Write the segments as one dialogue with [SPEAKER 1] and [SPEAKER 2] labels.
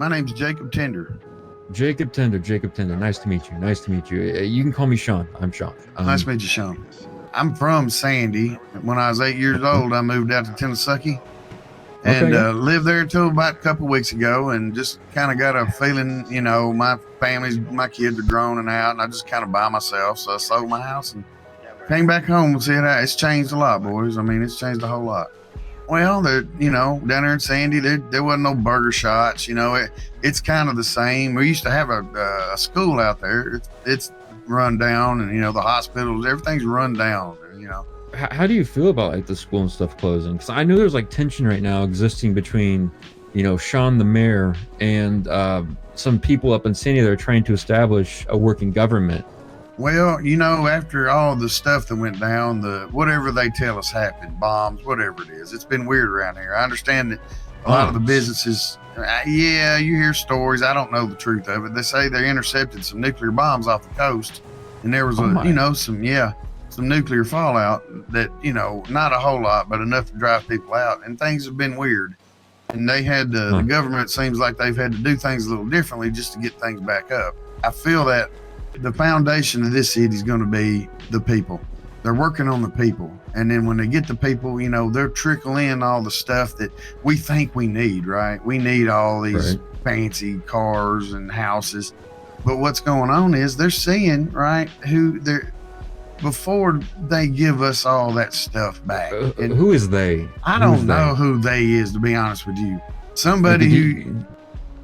[SPEAKER 1] My name's Jacob Tender.
[SPEAKER 2] Jacob Tender. Nice to meet you. You can call me Sean. I'm Sean.
[SPEAKER 1] Nice to meet you, Sean. I'm from Sandy. When I was 8 years old, I moved out to Tennessee and lived there until about a couple weeks ago, and just kind of got a feeling, my kids are grown and out, and I just kind of by myself. So I sold my house and came back home and said, it's changed a lot, boys. I mean, it's changed a whole lot. Well, down there in Sandy, there wasn't no burger shots. It's kind of the same. We used to have a school out there. It's run down, and the hospitals, everything's run down.
[SPEAKER 2] How do you feel about like the school and stuff closing? Because I know there's like tension right now existing between, Sean the mayor and some people up in Sandy that are trying to establish a working government.
[SPEAKER 1] Well, after all the stuff that went down, whatever they tell us happened, bombs, whatever it is, it's been weird around here. I understand that a lot of the businesses, you hear stories. I don't know the truth of it. They say they intercepted some nuclear bombs off the coast, and there was some nuclear fallout that, not a whole lot, but enough to drive people out, and things have been weird. And they had the government seems like they've had to do things a little differently just to get things back up. I feel that the foundation of this city is going to be the people. They're working on the people. And then when they get the people, they'll trickle in all the stuff that we think we need, right? We need all these fancy cars and houses. But what's going on is they're seeing, right, before they give us all that stuff back. And
[SPEAKER 2] who is they?
[SPEAKER 1] I don't know who they is, to be honest with you. Somebody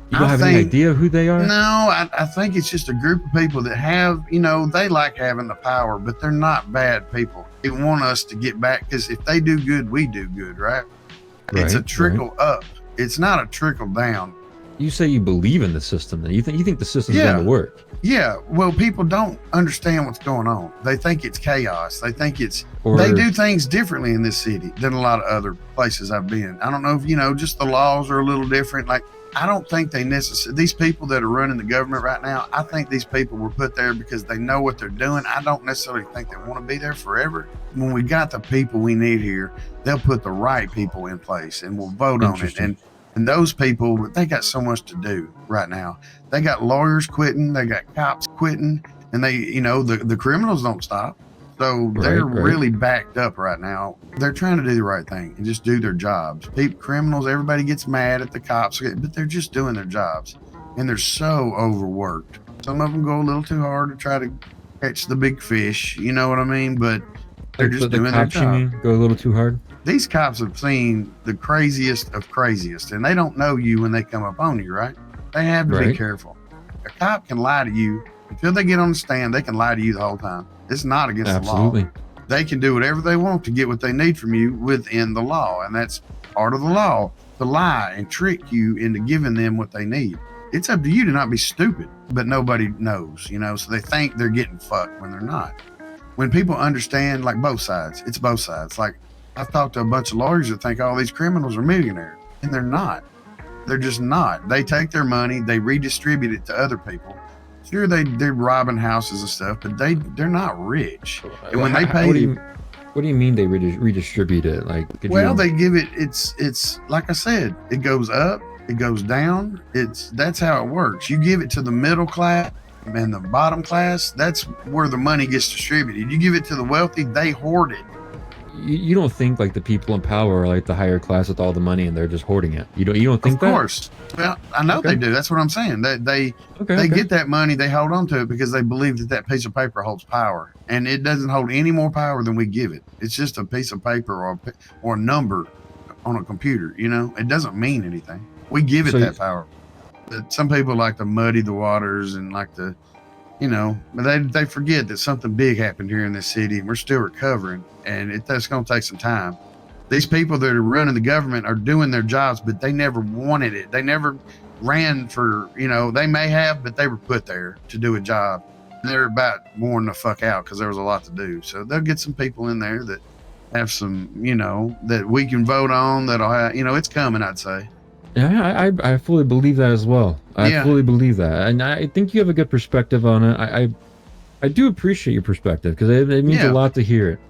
[SPEAKER 2] You don't have any idea who they are?
[SPEAKER 1] No, I think it's just a group of people that have, they like having the power, but they're not bad people. They want us to get back, because if they do good, we do good, right? It's a trickle up. It's not a trickle down.
[SPEAKER 2] You say you believe in the system, then you think the system's going to work.
[SPEAKER 1] Yeah, well, people don't understand what's going on. They think it's chaos. They think they do things differently in this city than a lot of other places I've been. I don't know if, just the laws are a little different. Like, I don't think these people that are running the government right now, I think these people were put there because they know what they're doing. I don't necessarily think they want to be there forever. When we got the people we need here, they'll put the right people in place and we'll vote on it. And those people, they got so much to do right now. They got lawyers quitting, they got cops quitting, and the criminals don't stop. So they're really backed up right now. They're trying to do the right thing and just do their jobs. Criminals, everybody gets mad at the cops, but they're just doing their jobs. And they're so overworked. Some of them go a little too hard to try to catch the big fish, you know what I mean? But they're just doing their job.
[SPEAKER 2] You mean, go a little too hard?
[SPEAKER 1] These cops have seen the craziest of craziest, and they don't know you when they come up on you, right? They have to be careful. A cop can lie to you. Until they get on the stand, they can lie to you the whole time. It's not against the law. They can do whatever they want to get what they need from you within the law. And that's part of the law, to lie and trick you into giving them what they need. It's up to you to not be stupid, but nobody knows, so they think they're getting fucked when they're not. When people understand, like, both sides, it's both sides. Like, I've talked to a bunch of lawyers that think all these criminals are millionaires, and they're not. They're just not. They take their money, they redistribute it to other people. Sure, they're robbing houses and stuff, but they're not rich. And when they pay,
[SPEAKER 2] what do you mean they redistribute it? Like,
[SPEAKER 1] they give it. It's like I said, it goes up, it goes down. That's how it works. You give it to the middle class and the bottom class. That's where the money gets distributed. You give it to the wealthy, they hoard it.
[SPEAKER 2] You don't think like the people in power are like the higher class with all the money and they're just hoarding it? You don't think that?
[SPEAKER 1] Of course. Well, I know they do. That's what I'm saying. They get that money, they hold on to it because they believe that piece of paper holds power, and it doesn't hold any more power than we give it. It's just a piece of paper or a number on a computer. It doesn't mean anything. We give it that power. But some people like to muddy the waters and like to, but they forget that something big happened here in this city, and we're still recovering, and that's going to take some time. These people that are running the government are doing their jobs, but they never wanted it. They never ran for, they may have, but they were put there to do a job. They're about worn the fuck out because there was a lot to do. So they'll get some people in there that have some, that we can vote on, that'll have, it's coming, I'd say.
[SPEAKER 2] Yeah, I fully believe that as well. I fully believe that. And I think you have a good perspective on it. I do appreciate your perspective because it means a lot to hear it.